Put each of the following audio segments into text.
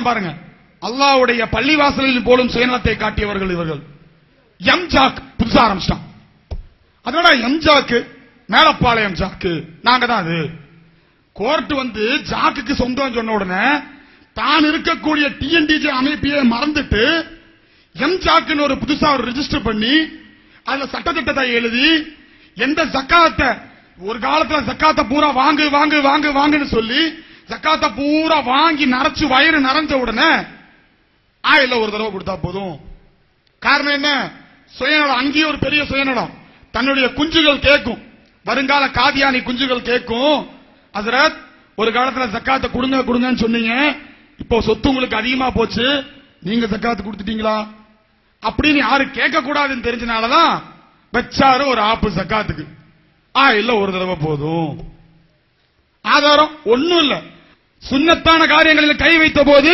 சொல்றேன் பாருங்க. அல்லாஹ்வுடைய பள்ளிவாசலில் போலும் சுயநலத்தை காட்டியவர்கள் இவர்கள். எம்ஜாக் புதுசா ஆரம்பிச்சிட்டான். அதோட எம்ஜாக்கு மேலப்பாளையம் ஜாக்கு நாங்க தான். அது கோர்ட் வந்து ஜாக்குக்கு சொந்தம் சொன்ன உடனே தான் இருக்கக்கூடிய டிஎன்டிஜே அமைப்பையே மறந்துட்டு எம்ஜாக்குன்னு ஒரு புதுசா ஒரு ரெஜிஸ்டர் பண்ணி அதுல சட்டத்திட்டத்தை எழுதி எந்த ஜக்காத்தை ஒரு காலத்துல ஜக்காத்தை பூரா வாங்கு வாங்கு வாங்கு வாங்குன்னு சொல்லி ஜக்காத்தை பூரா வாங்கி நரைச்சு வயிறு நிறைஞ்ச உடனே ஆயில ஒரு தடவை கொடுத்தா போதும். காரணம் என்ன? சுயநலம். அங்கேயும் ஒரு பெரிய சுயநலம். தன்னுடைய குஞ்சுகள் கேட்கும், வருங்கால காதியானி குஞ்சுகள் கேட்கும், ஹஸ்ரத் ஒரு காலத்துல ஜக்காத்தை கொடுங்க கொடுங்கன்னு சொன்னீங்க, இப்போ சொத்து உங்களுக்கு அதிகமா போச்சு, நீங்க ஜக்காத்து கொடுத்துட்டீங்களா அப்படின்னு யாரு கேட்க கூடாதுன்னு தெரிஞ்சனாலதான் வச்சாரு ஒரு ஆப்பு ஜக்காத்துக்கு. இல்ல ஒரு தடவை போதும். ஆதாரம் ஒண்ணும் இல்ல. சுன்னத்தான காரியங்களில் கை வைத்த போது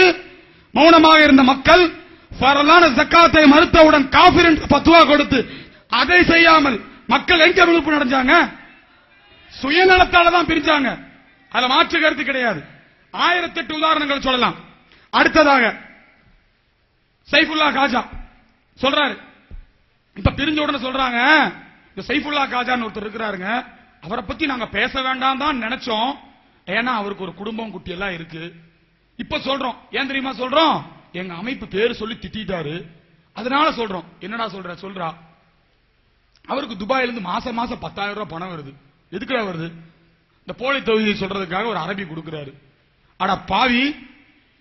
மௌனமாக இருந்த மக்கள் ஃபரலான ஜக்காத்தை மறுத்தவுடன் காஃபிர் என்று பத்வா கொடுத்து அதை செய்யாமல் மக்கள் எங்க விழுப்பு அடைஞ்சாங்க? சுயநலத்தால தான் பிரிச்சாங்க. அதுல மாற்று கருத்து கிடையாது. 1008 உதாரணங்கள் சொல்லலாம். அடுத்ததாக சைஃபுல்லா காஜா சொல்றாரு. இப்ப பிரிஞ்ச உடனே சொல்றாங்க, இந்த சைஃபுல்லா காஜான்னு ஒருத்தர் இருக்கிறாருங்க, அவரை பத்தி நாங்க பேச வேண்டாம் தான் நினைச்சோம், ஏன்னா அவருக்கு ஒரு குடும்பம் குட்டி எல்லாம் இருக்கு. இப்ப சொல்றோம். ஏன் தெரியுமா சொல்றோம்? எங்க அமைப்பு பேரு சொல்லி திட்டாரு, அதனால சொல்றோம். என்னடா சொல்றா, அவருக்கு துபாயில இருந்து மாசம் மாசம் 10,000 ரூபாய் பணம் வருது. எதுக்குடா வருது? இந்த போலி தொகுதியை சொல்றதுக்காக ஒரு அரபி கொடுக்கிறாரு. அட பாவி,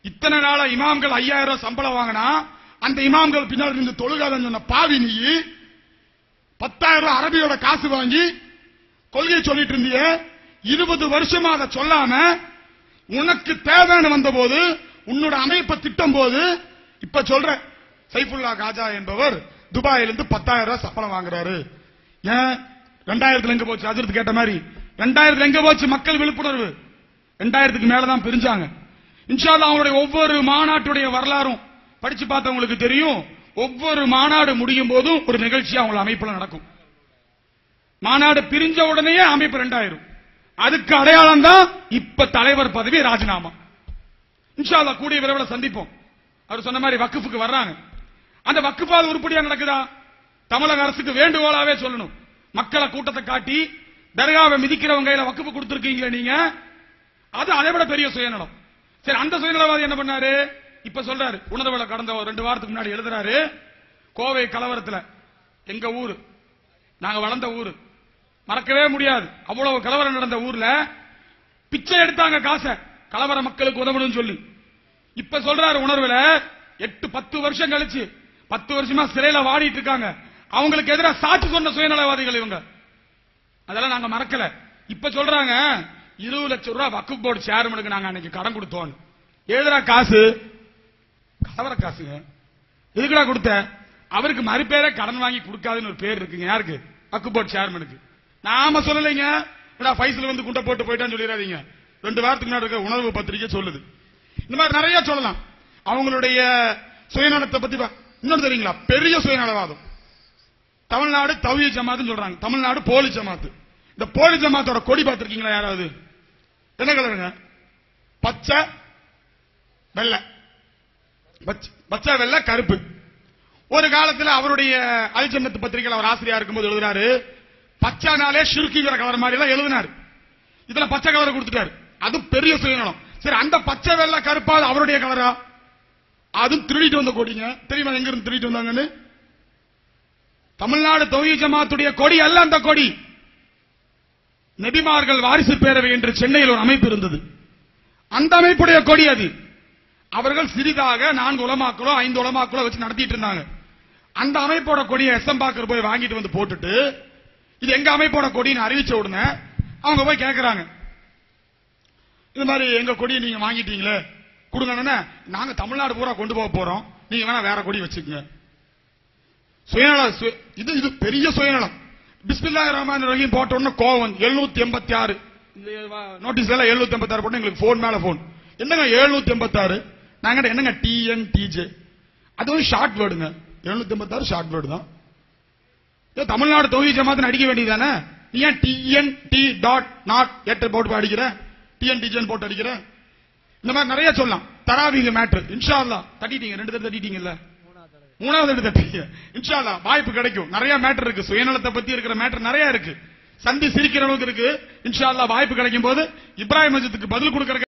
இத்தனை நாள இமாம்கள் 5,000 ரூபாய் சம்பளம் வாங்கினா அந்த இமாம்கள் பின்னாடி இருந்து தொழுகாதன்னு சொன்ன பாவி நீ 10,000 ரூபாய் அரபியோட காசு வாங்கி கொள்கை சொல்லிட்டு இருந்திய 20 வருஷமா அதை சொல்லாம உனக்கு தேவைன்னு வந்த போது உன்னோட அமைப்பை திட்டம் போது இப்ப சொல்ற சைஃபுல்லா காஜா என்பவர் துபாயில இருந்து 10,000 ரூபாய் சம்பளம் வாங்குறாரு. ஏன் 2000 எங்க போச்சு? அதிர்த்து கேட்ட மாதிரி 2000 எங்க போச்சு? மக்கள் விழிப்புணர்வு 2000 மேலதான் பிரிஞ்சாங்க. இன்ஷா அல்லாஹ் அவங்களுடைய ஒவ்வொரு மாநாட்டுடைய வரலாறும் படிச்சு பார்த்தவங்களுக்கு தெரியும். ஒவ்வொரு மாநாடு முடியும் போதும் ஒரு நிகழ்ச்சி அவங்க அமைப்புல நடக்கும். மாநாடு பிரிஞ்ச உடனே அமைப்பு 2000. அதுக்கு அடையாளம் தான் இப்ப தலைவர் பதவி ராஜினாமா. இன்ஷா அல்லாஹ் கூடிய விரைவில் சந்திப்போம். அவர் சொன்ன மாதிரி வக்ஃபுக்கு வர்றாங்க. அந்த வக்ஃபால் உருப்படியா நடக்குதா? தமிழக அரசுக்கு வேண்டுகோளாவே சொல்லணும். மக்களை கூட்டத்தை காட்டி தர்காவை மிதிக்கிறவங்க கையில வக்ஃபு கொடுத்திருக்கீங்க நீங்க, அது அதை விட பெரிய சுயநலம். சரி, அந்த சுயநலவாதி என்ன பண்ணாரு? இப்ப சொல்றாரு, உணர்வுல கடந்த 2 வாரத்துக்கு முன்னாடி எழுதுறாரு, கோவை கலவரத்துல எங்க ஊரு, நாங்க வளர்ந்த ஊரு, மறக்கவே முடியாது. அவ்வளவு கலவரம் நடந்த ஊர்ல பிச்சை எடுத்தாங்க காசை, கலவர மக்களுக்கு உதவணும்னு சொல்லி. இப்ப சொல்றாரு உணர்வுல 8-10 வருஷம் கழிச்சு 10 வருஷமா சிறையில வாடிட்டு இருக்காங்க. அவங்களுக்கு எதிராக சாட்சி சொன்ன சுயநலவாதிகள் இவங்க. அதெல்லாம் நாங்க மறக்கல. இப்ப சொல்றாங்க 20 லட்சம் ரூபாய் வக்ஃப் போர்டு சேர்மனுக்கு நாங்க அன்னைக்கு கடன் கொடுத்தோம். எழுதுறா காசு, கலவர காசுங்க. எதுக்குடா கொடுத்த? அவருக்கு மறுபேரே கடன் வாங்கி கொடுக்காதுன்னு ஒரு பேர் இருக்குங்க. யாருக்கு? வக்ஃப் போர்டு சேர்மனுக்கு. நாம சொல்லலைங்க. பைசல் வந்து குண்டை போட்டு போயிட்டான்னு சொல்லிடாதீங்க. 2 வாரத்துக்கு முன்னாடி இருக்க உணர்வு பத்திரிகை சொல்லுது. இந்த மாதிரி நிறைய சொல்லலாம். அவங்களுடைய சுயநலத்தை பத்தி இன்னொன்று தெரியுங்களா? பெரிய சுயநலவாதம். தமிழ்நாடு தௌஹீத் ஜமாத் சொல்றாங்க, தமிழ்நாடு போலி ஜமாத். இந்த போலி ஜமாத்தோட கொடி பார்த்திருக்கீங்களா யாராவது? என்ன கலருங்க? பச்சை வெள்ளை, பச்சை வெள்ளை கருப்பு. ஒரு காலத்தில் அவருடைய அல் ஜன்னத் பத்திரிகையில் அவர் ஆசிரியர் இருக்கும்போது எழுதுறாரு, பச்சைனாலே ஷிர்கிங்கிற கலர் மாதிரி எல்லாம் எழுதினாரு. இதுல பச்சை கலரை கொடுத்துட்டாரு. அது பெரிய சுயநலம். சரி, அந்த பச்சை வெள்ளை கருப்பாது அவருடைய கலரா? அதுவும் திருடிட்டு வந்த கொடிங்க. தெரியுமா எங்க இருந்து திருடிட்டு வந்தாங்கன்னு? தமிழ்நாடு தௌஹீத் ஜமாத்துடைய கொடி அல்ல அந்த கொடி. நபிமார்கள் வாரிசு பேரவை என்று சென்னையில் ஒரு அமைப்பு இருந்தது. அந்த அமைப்புடைய கொடி அது. அவர்கள் சிறிதாக 4 உலமாக்களோ 5 உலமாக்களோ வச்சு நடத்திட்டு இருந்தாங்க. அந்த அமைப்போட கொடியை எஸ்எம்பாக்கர் போய் வாங்கிட்டு வந்து போட்டுட்டு இது எங்க அமைப்போட கொடின்னு அறிவிச்ச உடனே அவங்க போய் கேட்கிறாங்க, இது மாதிரி எங்க கொடியை நீங்க வாங்கிட்டீங்களே கொடுங்க. நாங்க தமிழ்நாடு பூரா கொண்டு போக போறோம், நீங்க வேணா வேற கொடி வச்சுக்கங்க. சுயநலம். இது பெரிய சுயநலம். பிஸ்மில்லாஹிர் ரஹ்மானிர் ரஹீம் போட்ட உடனே கோவம் 786 நோட்டீஸ் எல்லாம் 786 போட்டு எங்களுக்கு போன் மேல போன். என்னங்க 786? நாங்க என்னங்க TNTJ? அதுவும் ஷார்ட் வேர்டுங்க. 786 ஷார்ட் வேர்டு தான். தமிழ்நாடு தௌஹீத் ஜமாத் அடிக்க வேண்டியதானே? நீ ஏன் TNT.not போட்டு அடிக்கிற? TNTJ போட்டு அடிக்கிற? இந்த மாதிரி நிறைய சொல்லலாம். தராவீக மேட்ரு இன்ஷா அல்லாஹ் தட்டிட்டீங்க, 2 தடவை தட்டிட்டீங்கல்ல, 3வது தடவை தட்டிங்க. இன்ஷா அல்லாஹ் வாய்ப்பு கிடைக்கும். நிறைய மேட்டர் இருக்கு, சுயநலத்தை பத்தி இருக்கிற மேட்டர் நிறைய இருக்கு, சந்தி சிரிக்கிற அளவுக்கு இருக்கு. இன்ஷா அல்லாஹ் வாய்ப்பு கிடைக்கும் போது இப்ராஹிம் மஸ்ஜிதுக்கு பதில் கொடுக்கற